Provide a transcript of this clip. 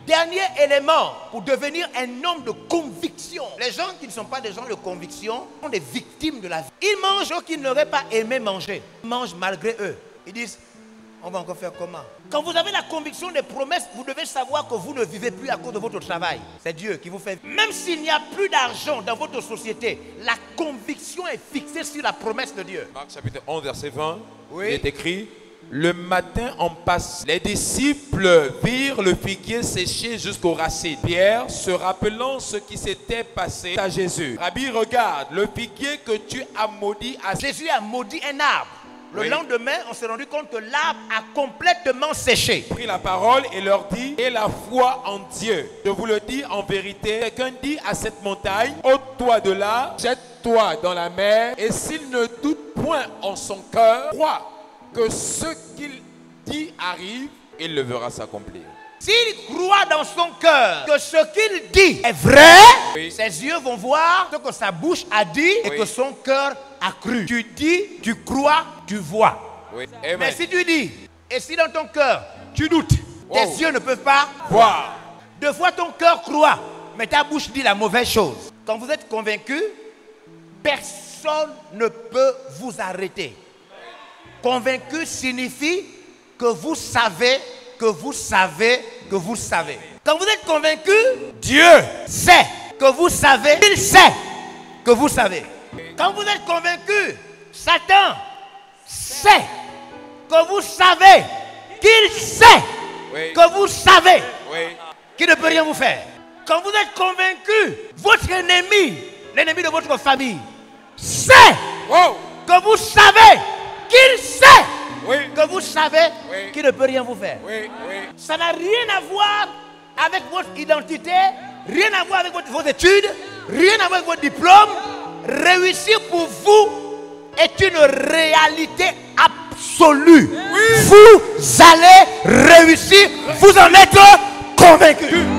Dernier élément pour devenir un homme de conviction. Les gens qui ne sont pas des gens de conviction sont des victimes de la vie. Ils mangent ce qu'ils n'auraient pas aimé manger. Ils mangent malgré eux. Ils disent, on va encore faire comment? Quand vous avez la conviction des promesses, vous devez savoir que vous ne vivez plus à cause de votre travail. C'est Dieu qui vous fait. Même s'il n'y a plus d'argent dans votre société, la conviction est fixée sur la promesse de Dieu. Marc chapitre 11 verset 20, oui. Il est écrit: le matin en passe, les disciples virent le figuier séché jusqu'aux racines. Pierre, se rappelant ce qui s'était passé à Jésus: Rabbi, regarde, le figuier que tu as maudit a... Jésus a maudit un arbre. Le lendemain, on s'est rendu compte que l'arbre a complètement séché. Il prit la parole et leur dit: et la foi en Dieu. Je vous le dis en vérité, quelqu'un dit à cette montagne: ôte-toi de là, jette-toi dans la mer, et s'il ne doute point en son cœur, croit que ce qu'il dit arrive, il le verra s'accomplir. S'il croit dans son cœur que ce qu'il dit est vrai, ses yeux vont voir ce que sa bouche a dit et que son cœur a cru. Tu dis, tu crois, tu vois. Mais si tu dis, et si dans ton cœur tu doutes, tes yeux ne peuvent pas voir. Deux fois ton cœur croit, mais ta bouche dit la mauvaise chose. Quand vous êtes convaincu, personne ne peut vous arrêter. Convaincu signifie que vous savez, que vous savez, que vous savez. Quand vous êtes convaincu, Dieu sait que vous savez, il sait que vous savez. Quand vous êtes convaincu, Satan sait que vous savez, qu'il sait que vous savez, qu'il ne peut rien vous faire. Quand vous êtes convaincu, votre ennemi, l'ennemi de votre famille, sait que vous savez, qu'il sait que vous savez qu'il ne peut rien vous faire. Ça n'a rien à voir avec votre identité, rien à voir avec vos études, rien à voir avec votre diplôme. Réussir pour vous est une réalité absolue. Vous allez réussir, vous en êtes convaincu.